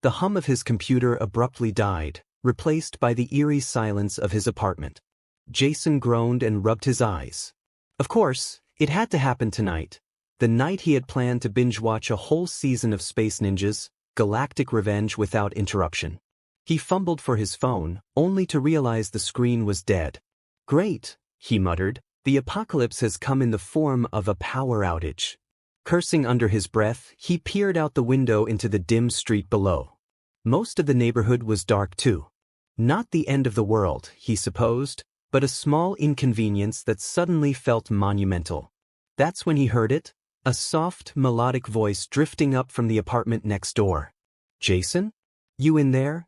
The hum of his computer abruptly died, replaced by the eerie silence of his apartment. Jason groaned and rubbed his eyes. Of course, it had to happen tonight. The night he had planned to binge-watch a whole season of Space Ninjas, Galactic Revenge without interruption. He fumbled for his phone, only to realize the screen was dead. Great, he muttered, the apocalypse has come in the form of a power outage. Cursing under his breath, he peered out the window into the dim street below. Most of the neighborhood was dark too. Not the end of the world, he supposed, but a small inconvenience that suddenly felt monumental. That's when he heard it, a soft, melodic voice drifting up from the apartment next door. Jason? You in there?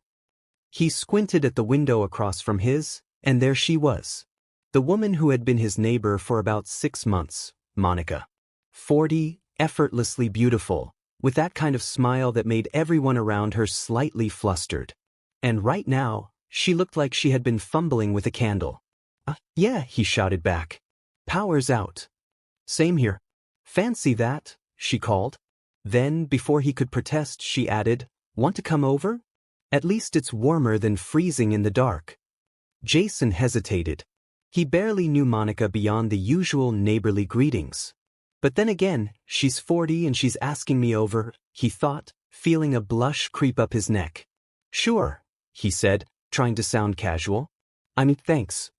He squinted at the window across from his, and there she was. The woman who had been his neighbor for about 6 months, Monica. 40, effortlessly beautiful, with that kind of smile that made everyone around her slightly flustered. And right now, she looked like she had been fumbling with a candle. Yeah, he shouted back. Power's out. Same here. Fancy that, she called. Then, before he could protest, she added, Want to come over? At least it's warmer than freezing in the dark. Jason hesitated. He barely knew Monica beyond the usual neighborly greetings. But then again, she's 40 and she's asking me over, he thought, feeling a blush creep up his neck. Sure, he said, trying to sound casual. Thanks.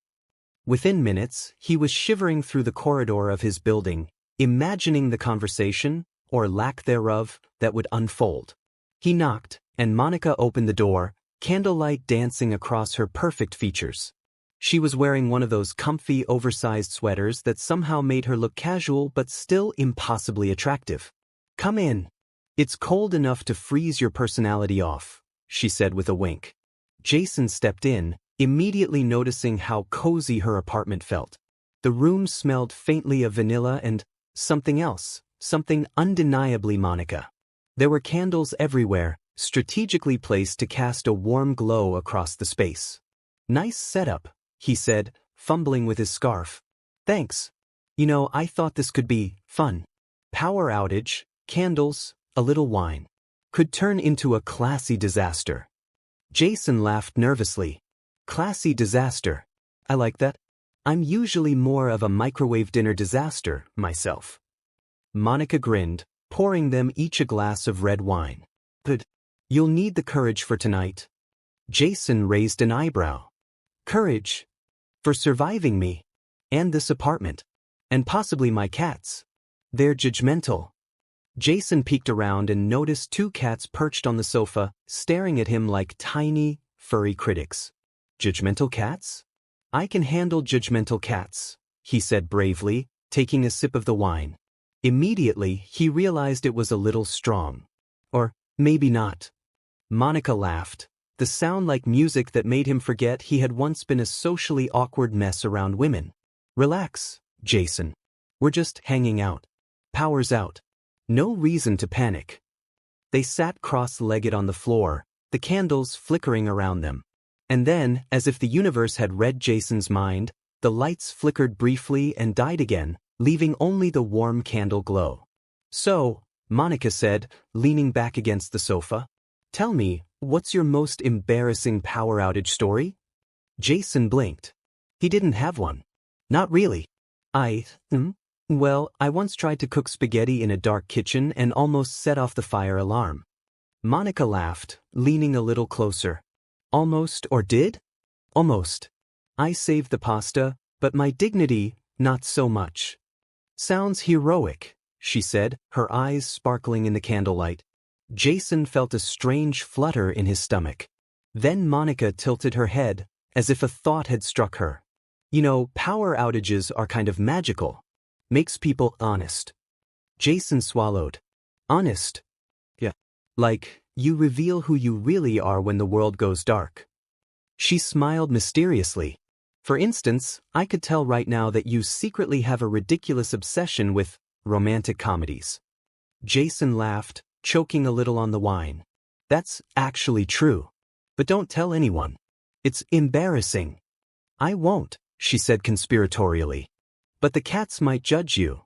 Within minutes, he was shivering through the corridor of his building, imagining the conversation, or lack thereof, that would unfold. He knocked, and Monica opened the door, candlelight dancing across her perfect features. She was wearing one of those comfy, oversized sweaters that somehow made her look casual but still impossibly attractive. Come in. It's cold enough to freeze your personality off, she said with a wink. Jason stepped in, immediately noticing how cozy her apartment felt. The room smelled faintly of vanilla and something else, something undeniably Monica. There were candles everywhere, strategically placed to cast a warm glow across the space. Nice setup, he said, fumbling with his scarf. Thanks. I thought this could be fun. Power outage, candles, a little wine. Could turn into a classy disaster. Jason laughed nervously. Classy disaster. I like that. I'm usually more of a microwave dinner disaster, myself. Monica grinned, pouring them each a glass of red wine. Good. You'll need the courage for tonight. Jason raised an eyebrow. Courage? For surviving me. And this apartment. And possibly my cats. They're judgmental. Jason peeked around and noticed 2 cats perched on the sofa, staring at him like tiny, furry critics. Judgmental cats? I can handle judgmental cats, he said bravely, taking a sip of the wine. Immediately, he realized it was a little strong. Or maybe not. Monica laughed, the sound like music that made him forget he had once been a socially awkward mess around women. Relax, Jason. We're just hanging out. Power's out. No reason to panic. They sat cross-legged on the floor, the candles flickering around them. And then, as if the universe had read Jason's mind, the lights flickered briefly and died again, leaving only the warm candle glow. So, Monica said, leaning back against the sofa, tell me, what's your most embarrassing power outage story? Jason blinked. He didn't have one. Not really. Well, I once tried to cook spaghetti in a dark kitchen and almost set off the fire alarm. Monica laughed, leaning a little closer. Almost, or did? Almost. I saved the pasta, but my dignity, not so much. Sounds heroic, she said, her eyes sparkling in the candlelight. Jason felt a strange flutter in his stomach. Then Monica tilted her head, as if a thought had struck her. Power outages are kind of magical. Makes people honest. Jason swallowed. Honest? Yeah. Like, you reveal who you really are when the world goes dark. She smiled mysteriously. For instance, I could tell right now that you secretly have a ridiculous obsession with romantic comedies. Jason laughed, choking a little on the wine. That's actually true. But don't tell anyone. It's embarrassing. I won't, she said conspiratorially. But the cats might judge you.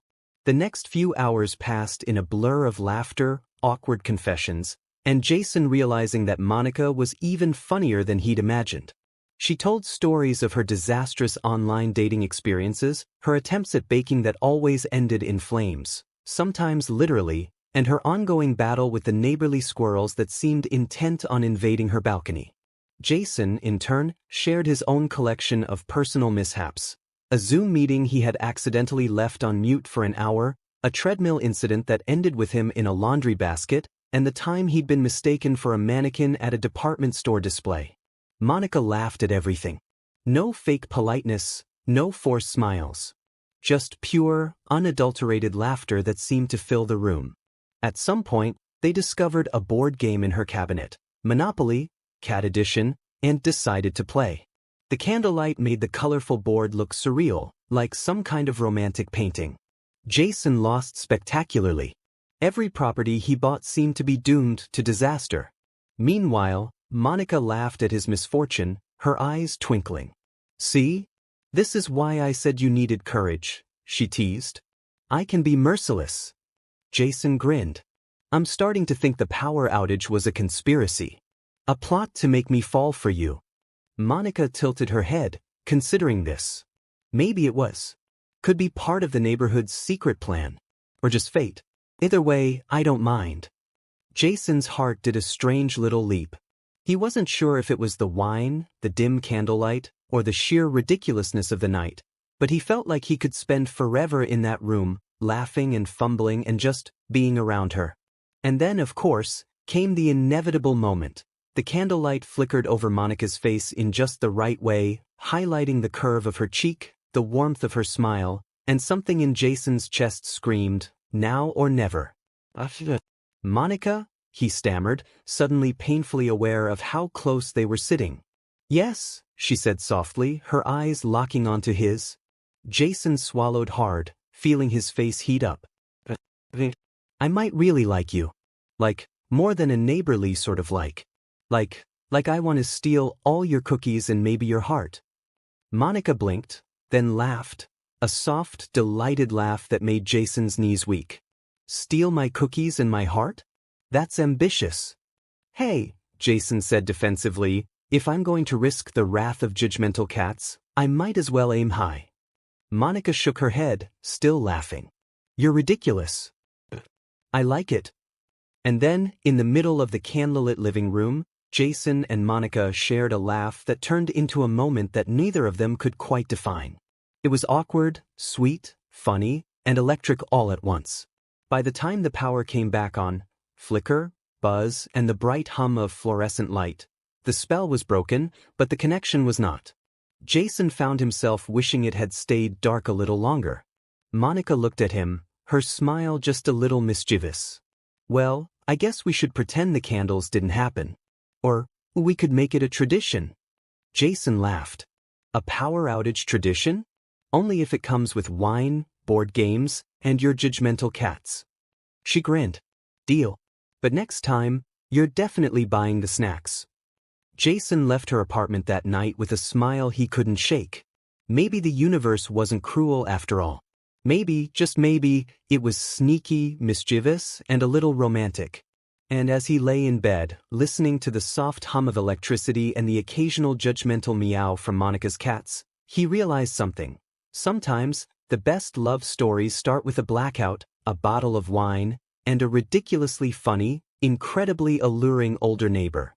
The next few hours passed in a blur of laughter, awkward confessions, and Jason realizing that Monica was even funnier than he'd imagined. She told stories of her disastrous online dating experiences, her attempts at baking that always ended in flames, sometimes literally, and her ongoing battle with the neighborly squirrels that seemed intent on invading her balcony. Jason, in turn, shared his own collection of personal mishaps. A Zoom meeting he had accidentally left on mute for an hour, a treadmill incident that ended with him in a laundry basket, and the time he'd been mistaken for a mannequin at a department store display. Monica laughed at everything. No fake politeness, no forced smiles. Just pure, unadulterated laughter that seemed to fill the room. At some point, they discovered a board game in her cabinet, Monopoly, Cat Edition, and decided to play. The candlelight made the colorful board look surreal, like some kind of romantic painting. Jason lost spectacularly. Every property he bought seemed to be doomed to disaster. Meanwhile, Monica laughed at his misfortune, her eyes twinkling. "See? This is why I said you needed courage," she teased. "I can be merciless." Jason grinned. "I'm starting to think the power outage was a conspiracy. A plot to make me fall for you." Monica tilted her head, considering this. Maybe it was. Could be part of the neighborhood's secret plan. Or just fate. Either way, I don't mind. Jason's heart did a strange little leap. He wasn't sure if it was the wine, the dim candlelight, or the sheer ridiculousness of the night, but he felt like he could spend forever in that room, laughing and fumbling and just being around her. And then, of course, came the inevitable moment. The candlelight flickered over Monica's face in just the right way, highlighting the curve of her cheek, the warmth of her smile, and something in Jason's chest screamed, "Now or never." "Monica?" he stammered, suddenly painfully aware of how close they were sitting. "Yes," she said softly, her eyes locking onto his. Jason swallowed hard, feeling his face heat up. "I might really like you. Like, more than a neighborly sort of like. Like I want to steal all your cookies and maybe your heart." Monica blinked, then laughed, a soft, delighted laugh that made Jason's knees weak. "Steal my cookies and my heart? That's ambitious." "Hey," Jason said defensively, "if I'm going to risk the wrath of judgmental cats, I might as well aim high." Monica shook her head, still laughing. "You're ridiculous." "I like it." And then, in the middle of the candlelit living room, Jason and Monica shared a laugh that turned into a moment that neither of them could quite define. It was awkward, sweet, funny, and electric all at once. By the time the power came back on, flicker, buzz, and the bright hum of fluorescent light, the spell was broken, but the connection was not. Jason found himself wishing it had stayed dark a little longer. Monica looked at him, her smile just a little mischievous. "Well, I guess we should pretend the candles didn't happen. Or, we could make it a tradition." Jason laughed. "A power outage tradition? Only if it comes with wine, board games, and your judgmental cats." She grinned. "Deal. But next time, you're definitely buying the snacks." Jason left her apartment that night with a smile he couldn't shake. Maybe the universe wasn't cruel after all. Maybe, just maybe, it was sneaky, mischievous, and a little romantic. And as he lay in bed, listening to the soft hum of electricity and the occasional judgmental meow from Monica's cats, he realized something. Sometimes, the best love stories start with a blackout, a bottle of wine, and a ridiculously funny, incredibly alluring older neighbor.